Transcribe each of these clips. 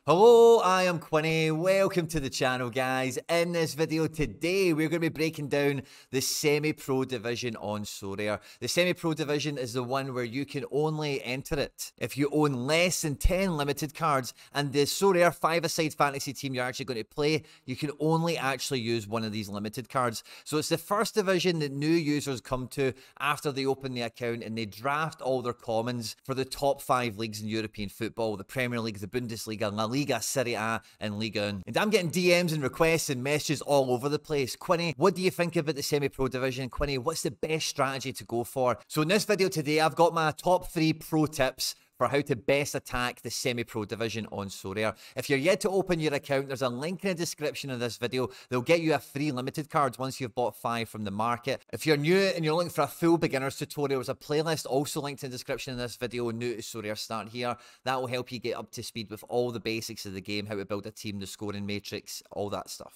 Hello, I am Quinny. Welcome to the channel, guys. In this video today, we're going to be breaking down the semi-pro division on Sorare. The semi-pro division is the one where you can only enter it if you own less than 10 limited cards, and the Sorare five-a-side fantasy team you're actually going to play, you can only actually use one of these limited cards. So it's the first division that new users come to after they open the account and they draft all their commons for the top 5 leagues in European football: the Premier League, the Bundesliga, Liga, Serie A, and Liga. And I'm getting DMs and requests and messages all over the place. Quinny, what do you think about the semi-pro division? Quinny, what's the best strategy to go for? So in this video today, I've got my top 3 pro tips for how to best attack the semi-pro division on Sorare. If you're yet to open your account, there's a link in the description of this video. They'll get you a free limited cards once you've bought 5 from the market. If you're new and you're looking for a full beginner's tutorial, there's a playlist also linked in the description of this video. New to Sorare, start here. That will help you get up to speed with all the basics of the game, how to build a team, the scoring matrix, all that stuff.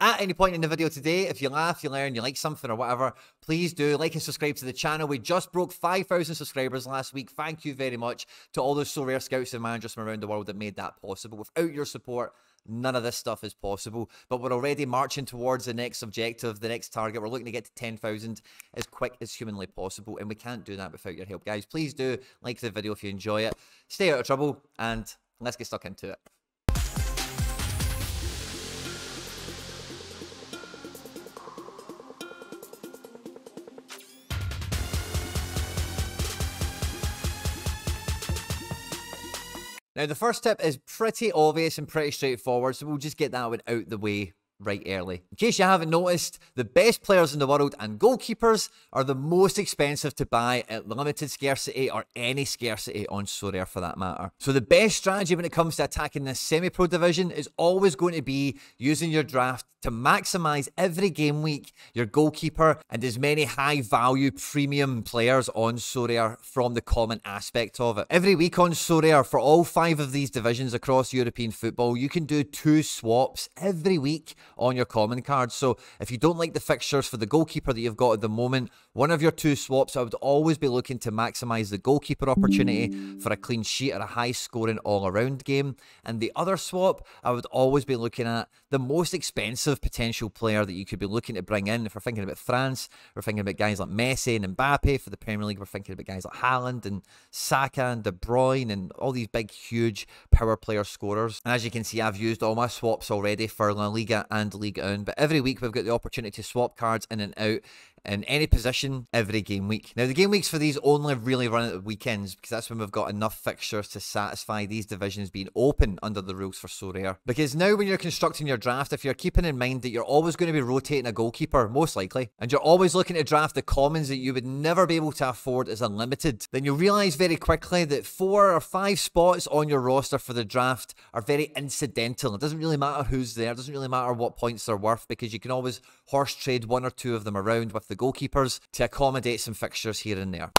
At any point in the video today, if you laugh, you learn, you like something or whatever, please do like and subscribe to the channel. We just broke 5,000 subscribers last week. Thank you very much to all those Sorare scouts and managers from around the world that made that possible. Without your support, none of this stuff is possible. But we're already marching towards the next objective, the next target. We're looking to get to 10,000 as quick as humanly possible, and we can't do that without your help, guys. Please do like the video if you enjoy it. Stay out of trouble, and let's get stuck into it. Now, the first tip is pretty obvious and pretty straightforward, so we'll just get that one out the way right early. In case you haven't noticed, the best players in the world and goalkeepers are the most expensive to buy at limited scarcity or any scarcity on Sorare for that matter. So the best strategy when it comes to attacking this semi-pro division is always going to be using your draft to maximize every game week your goalkeeper and as many high value premium players on Sorare from the common aspect of it. Every week on Sorare for all 5 of these divisions across European football, you can do 2 swaps every week on your common cards. So if you don't like the fixtures for the goalkeeper that you've got at the moment, one of your 2 swaps, I would always be looking to maximize the goalkeeper opportunity for a clean sheet or a high scoring all around game. And the other swap, I would always be looking at the most expensive potential player that you could be looking to bring in. If we're thinking about France, we're thinking about guys like Messi and Mbappe. For the Premier League, we're thinking about guys like Haaland and Saka and De Bruyne and all these big, huge power player scorers. And as you can see, I've used all my swaps already for La Liga and Liga. But every week we've got the opportunity to swap cards in and out in any position every game week. Now, the game weeks for these only really run at the weekends because that's when we've got enough fixtures to satisfy these divisions being open under the rules for Sorare. Because now when you're constructing your draft, if you're keeping in mind that you're always going to be rotating a goalkeeper, most likely, and you're always looking to draft the commons that you would never be able to afford as unlimited, then you'll realize very quickly that 4 or 5 spots on your roster for the draft are very incidental. It doesn't really matter who's there, it doesn't really matter what points they're worth, because you can always horse trade 1 or 2 of them around with the goalkeepers to accommodate some fixtures here and there.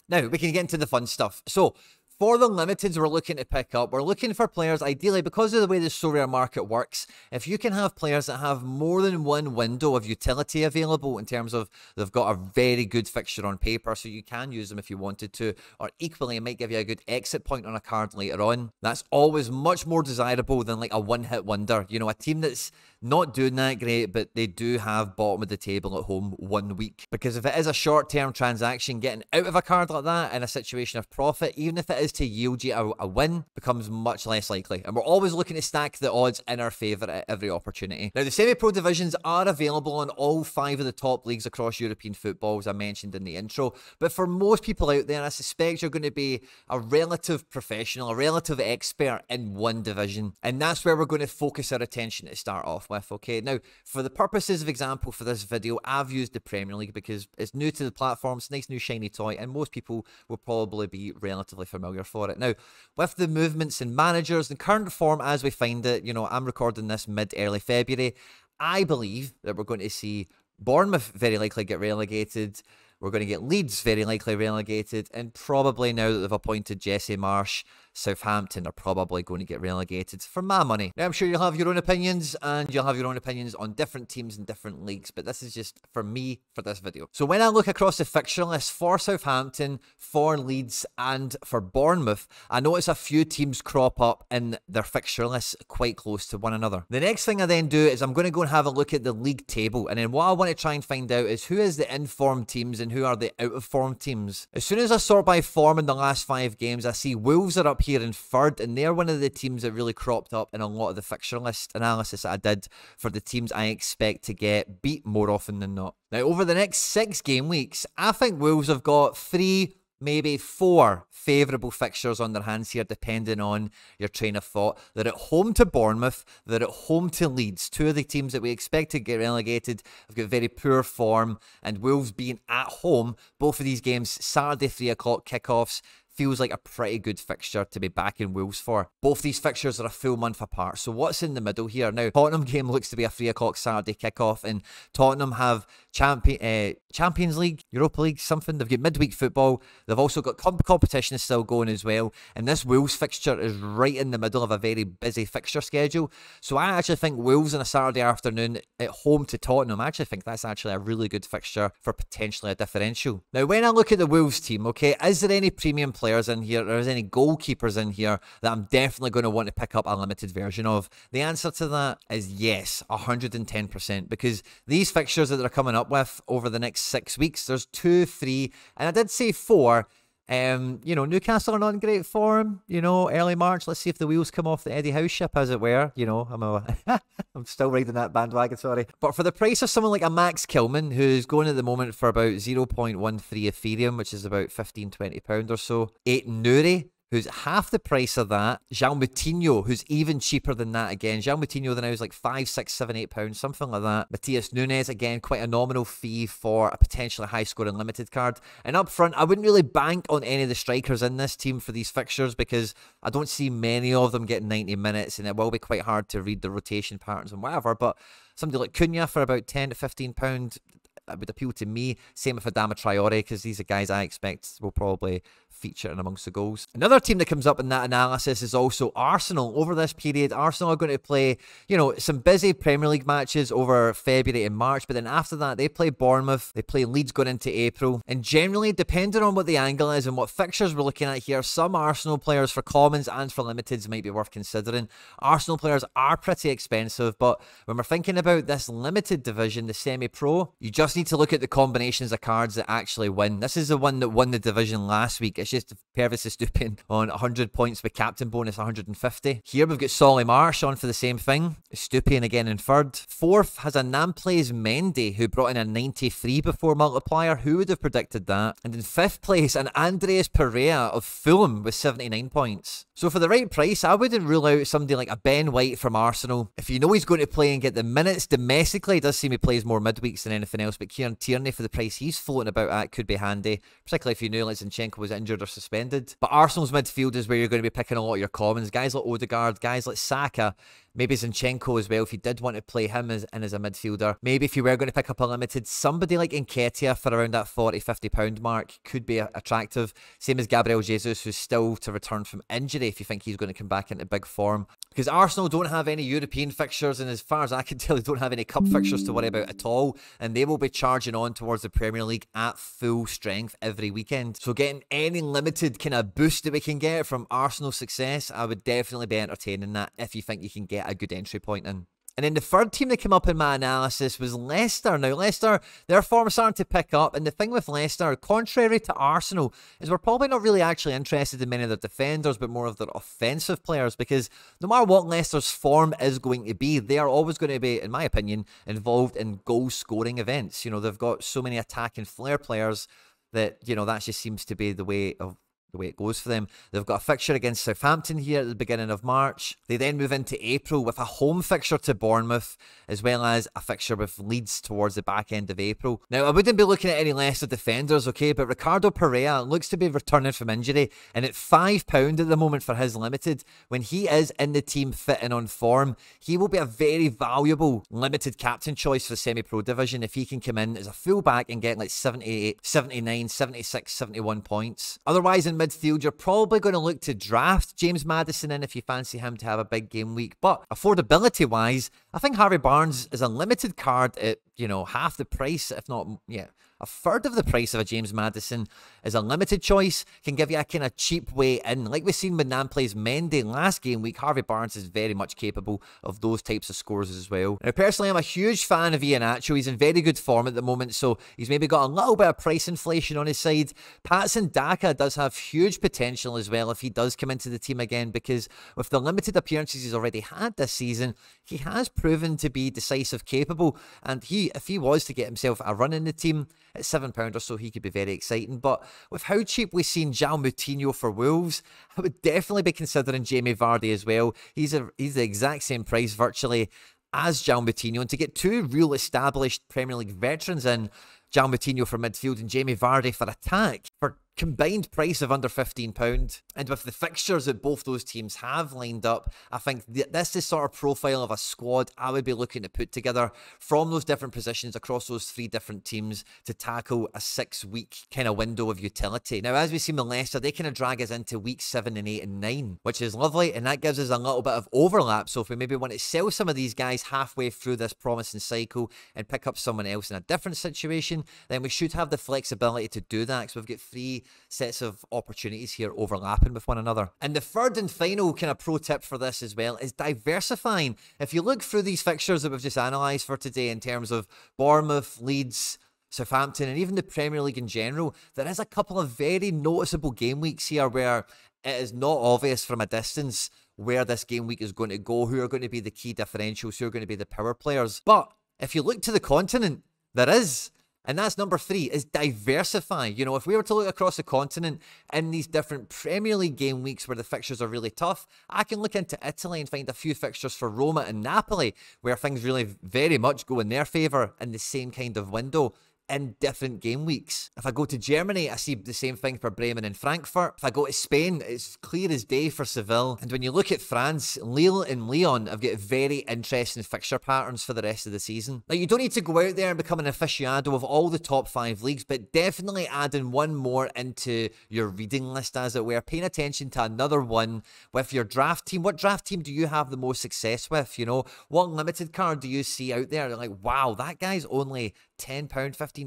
Now, we can get into the fun stuff. So, for the limiteds we're looking to pick up, we're looking for players, ideally, because of the way the Sorare market works, if you can have players that have more than one window of utility available in terms of they've got a very good fixture on paper, so you can use them if you wanted to, or equally it might give you a good exit point on a card later on, that's always much more desirable than like a one-hit wonder. You know, a team that's not doing that great, but they do have bottom of the table at home 1 week. Because if it is a short-term transaction, getting out of a card like that in a situation of profit, even if it is to yield you a win, becomes much less likely. And we're always looking to stack the odds in our favour at every opportunity. Now, the semi-pro divisions are available on all 5 of the top leagues across European football, as I mentioned in the intro. But for most people out there, I suspect you're going to be a relative professional, a relative expert in one division. And that's where we're going to focus our attention to start off with, okay? Now, for the purposes of example for this video, I've used the Premier League because it's new to the platform, it's a nice new shiny toy, and most people will probably be relatively familiar for it. Now, with the movements in managers and current form as we find it, you know, I'm recording this mid-early February, I believe that we're going to see Bournemouth very likely get relegated, We're going to get Leeds very likely relegated, and probably now that they've appointed Jesse Marsh, Southampton are probably going to get relegated for my money. Now, I'm sure you'll have your own opinions, and you'll have your own opinions on different teams in different leagues, but this is just for me for this video. So when I look across the fixture list for Southampton, for Leeds, and for Bournemouth, I notice a few teams crop up in their fixture lists quite close to one another. The next thing I then do is I'm going to go and have a look at the league table, and then what I want to try and find out is who is the in-form teams and who are the out-of-form teams. As soon as I sort by form in the last 5 games, I see Wolves are up here in third, and they're one of the teams that really cropped up in a lot of the fixture list analysis that I did for the teams I expect to get beat more often than not. Now, over the next 6 game weeks, I think Wolves have got 3, maybe 4 favourable fixtures on their hands here, depending on your train of thought. They're at home to Bournemouth, they're at home to Leeds, 2 of the teams that we expect to get relegated have got very poor form, and Wolves being at home, both of these games, Saturday 3 o'clock kickoffs, feels like a pretty good fixture to be back in Wolves for. Both these fixtures are a full month apart, so what's in the middle here? Now, Tottenham game looks to be a 3 o'clock Saturday kickoff, and Tottenham have Champions League, Europa League, something. They've got midweek football. They've also got competition is still going as well, and this Wolves fixture is right in the middle of a very busy fixture schedule. So I actually think Wolves on a Saturday afternoon at home to Tottenham, I actually think that's actually a really good fixture for potentially a differential. Now, when I look at the Wolves team, okay, is there any premium players in here, or is there any goalkeepers in here that I'm definitely going to want to pick up a limited version of? The answer to that is yes, 110%, because these fixtures that they're coming up with over the next 6 weeks, there's 2, 3, and I did say 4. You know, Newcastle are not in great form, you know, early March. Let's see if the wheels come off the Eddie Howe ship, as it were. You know, I'm still riding that bandwagon, sorry. But for the price of someone like a Max Kilman, who's going at the moment for about 0.13 Ethereum, which is about £15–20 or so, 8 Nuri, who's half the price of that. João Moutinho, who's even cheaper than that again. João Moutinho now is like £5, £6, £7, £8, something like that. Matías Nunes, again, quite a nominal fee for a potentially high-scoring limited card. And up front, I wouldn't really bank on any of the strikers in this team for these fixtures, because I don't see many of them getting 90 minutes, and it will be quite hard to read the rotation patterns and whatever. But somebody like Cunha for about £10 to £15 would appeal to me. Same with Adama Traore, because these are guys I expect will probably feature in amongst the goals. Another team that comes up in that analysis is also Arsenal. Over this period, Arsenal are going to play, you know, some busy Premier League matches over February and March, but then after that, they play Bournemouth, they play Leeds going into April, and generally, depending on what the angle is and what fixtures we're looking at here, some Arsenal players for commons and for limiteds might be worth considering. Arsenal players are pretty expensive, but when we're thinking about this limited division, the semi-pro, you just need to look at the combinations of cards that actually win. This is the one that won the division last week. It's just Pervis Estupiñán on 100 points with captain bonus 150. Here we've got Solly Marsh on for the same thing. Estupiñán again in third. Fourth has a Nampalys Mendy, who brought in a 93 before multiplier. Who would have predicted that? And in fifth place, an Andreas Pereira of Fulham with 79 points. So for the right price, I wouldn't rule out somebody like a Ben White from Arsenal. If you know he's going to play and get the minutes domestically, it does seem he plays more midweeks than anything else, but Kieran Tierney for the price he's floating about at could be handy, particularly if you knew like Zinchenko was injured or suspended. But Arsenal's midfield is where you're going to be picking a lot of your commons. Guys like Odegaard, guys like Saka, maybe Zinchenko as well, if you did want to play him as a midfielder. Maybe if you were going to pick up a limited, somebody like Nketiah for around that £40–50 mark could be attractive. Same as Gabriel Jesus, who's still to return from injury if you think he's going to come back into big form. Because Arsenal don't have any European fixtures, and as far as I can tell, they don't have any cup fixtures to worry about at all, and they will be charging on towards the Premier League at full strength every weekend. So getting any limited kind of boost that we can get from Arsenal's success, I would definitely be entertaining that if you think you can get a good entry point in. And then the third team that came up in my analysis was Leicester. Now, Leicester, their form's starting to pick up. And the thing with Leicester, contrary to Arsenal, is we're probably not really actually interested in many of their defenders, but more of their offensive players. Because no matter what Leicester's form is going to be, they are always going to be, in my opinion, involved in goal-scoring events. You know, they've got so many attack and flair players that, you know, that just seems to be the way of the way it goes for them. They've got a fixture against Southampton here at the beginning of March. They then move into April with a home fixture to Bournemouth, as well as a fixture with Leeds towards the back end of April. Now, I wouldn't be looking at any Leicester defenders, okay, but Ricardo Pereira looks to be returning from injury, and at £5 at the moment for his limited, when he is in the team fit and on form, he will be a very valuable limited captain choice for the semi-pro division if he can come in as a fullback and get like 78, 79, 76, 71 points. Otherwise, in midfield, you're probably going to look to draft James Maddison in if you fancy him to have a big game week. But affordability-wise, I think Harvey Barnes is a limited card at, you know, half the price, if not, yeah, a third of the price of a James Maddison is a limited choice, can give you a kind of cheap way in. Like we've seen when Nam plays Mendy last game week, Harvey Barnes is very much capable of those types of scores as well. Now, personally, I'm a huge fan of Iheanacho. He's in very good form at the moment, so he's maybe got a little bit of price inflation on his side. Patson Daka does have huge potential as well if he does come into the team again, because with the limited appearances he's already had this season, he has proven to be decisive capable, and if he was to get himself a run in the team, at £7 or so, he could be very exciting. But with how cheap we've seen João Moutinho for Wolves, I would definitely be considering Jamie Vardy as well. He's the exact same price virtually as João Moutinho. And to get two real established Premier League veterans in, João Moutinho for midfield and Jamie Vardy for attack, for combined price of under £15, and with the fixtures that both those teams have lined up, I think this is sort of profile of a squad I would be looking to put together from those different positions across those three different teams to tackle a 6-week kind of window of utility. Now, as we've seen with Leicester, they kind of drag us into week 7 and 8 and 9, which is lovely, and that gives us a little bit of overlap. So if we maybe want to sell some of these guys halfway through this promising cycle and pick up someone else in a different situation, then we should have the flexibility to do that, because we've got three sets of opportunities here overlapping with one another. And the third and final kind of pro tip for this as well is diversifying. If you look through these fixtures that we've just analysed for today in terms of Bournemouth, Leeds, Southampton, and even the Premier League in general, there is a couple of very noticeable game weeks here where it is not obvious from a distance where this game week is going to go, who are going to be the key differentials, who are going to be the power players. But if you look to the continent, there is. And that's number 3, is diversify. You know, if we were to look across the continent in these different Premier League game weeks where the fixtures are really tough, I can look into Italy and find a few fixtures for Roma and Napoli where things really very much go in their favour in the same kind of window in different game weeks. If I go to Germany, I see the same thing for Bremen and Frankfurt. If I go to Spain, it's clear as day for Seville. And when you look at France, Lille and Lyon have got very interesting fixture patterns for the rest of the season. Now, you don't need to go out there and become an aficionado of all the top 5 leagues, but definitely adding one more into your reading list, as it were. Paying attention to another one with your draft team. What draft team do you have the most success with? You know, what limited card do you see out there? Like, wow, that guy's only £10, £15,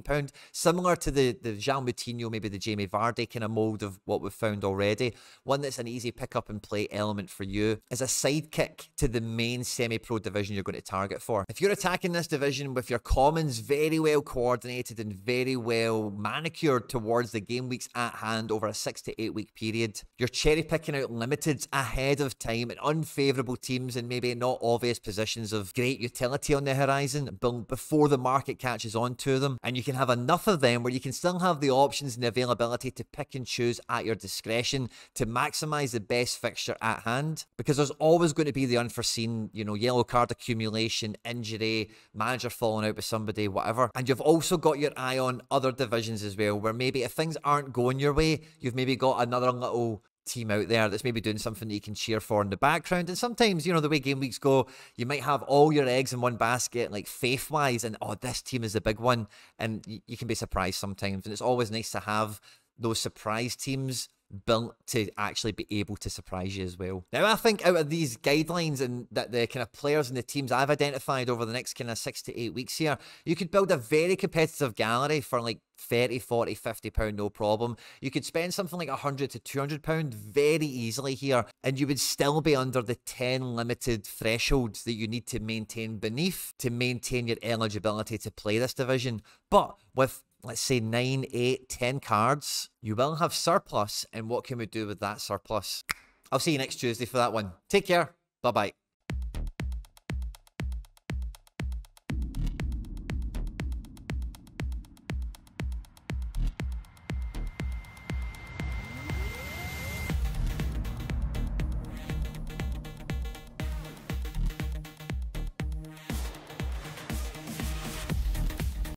similar to the João Moutinho, maybe the Jamie Vardy kind of mould of what we've found already. One that's an easy pick up and play element for you as a sidekick to the main semi-pro division you're going to target for. If you're attacking this division with your commons very well coordinated and very well manicured towards the game weeks at hand over a 6 to 8 week period, you're cherry picking out limiteds ahead of time and unfavourable teams and maybe not obvious positions of great utility on the horizon before the market catches on to them, and you can have enough of them where you can still have the options and the availability to pick and choose at your discretion to maximize the best fixture at hand, because there's always going to be the unforeseen, you know, yellow card accumulation, injury, manager falling out with somebody, whatever. And you've also got your eye on other divisions as well, where maybe if things aren't going your way, you've maybe got another little team out there that's maybe doing something that you can cheer for in the background. And sometimes, you know, the way game weeks go, you might have all your eggs in one basket, like faith-wise, and oh, this team is the big one, and you can be surprised sometimes. And it's always nice to have those surprise teams built to actually be able to surprise you as well. Now, I think out of these guidelines and that the kind of players and the teams I've identified over the next kind of 6 to 8 weeks here, you could build a very competitive gallery for like 30, 40, 50 pound, no problem. You could spend something like 100 to 200 pound very easily here, and you would still be under the 10 limited thresholds that you need to maintain beneath to maintain your eligibility to play this division. But with, let's say, 9, 8, 10 cards, you will have surplus, and what can we do with that surplus? I'll see you next Tuesday for that one. Take care. Bye-bye.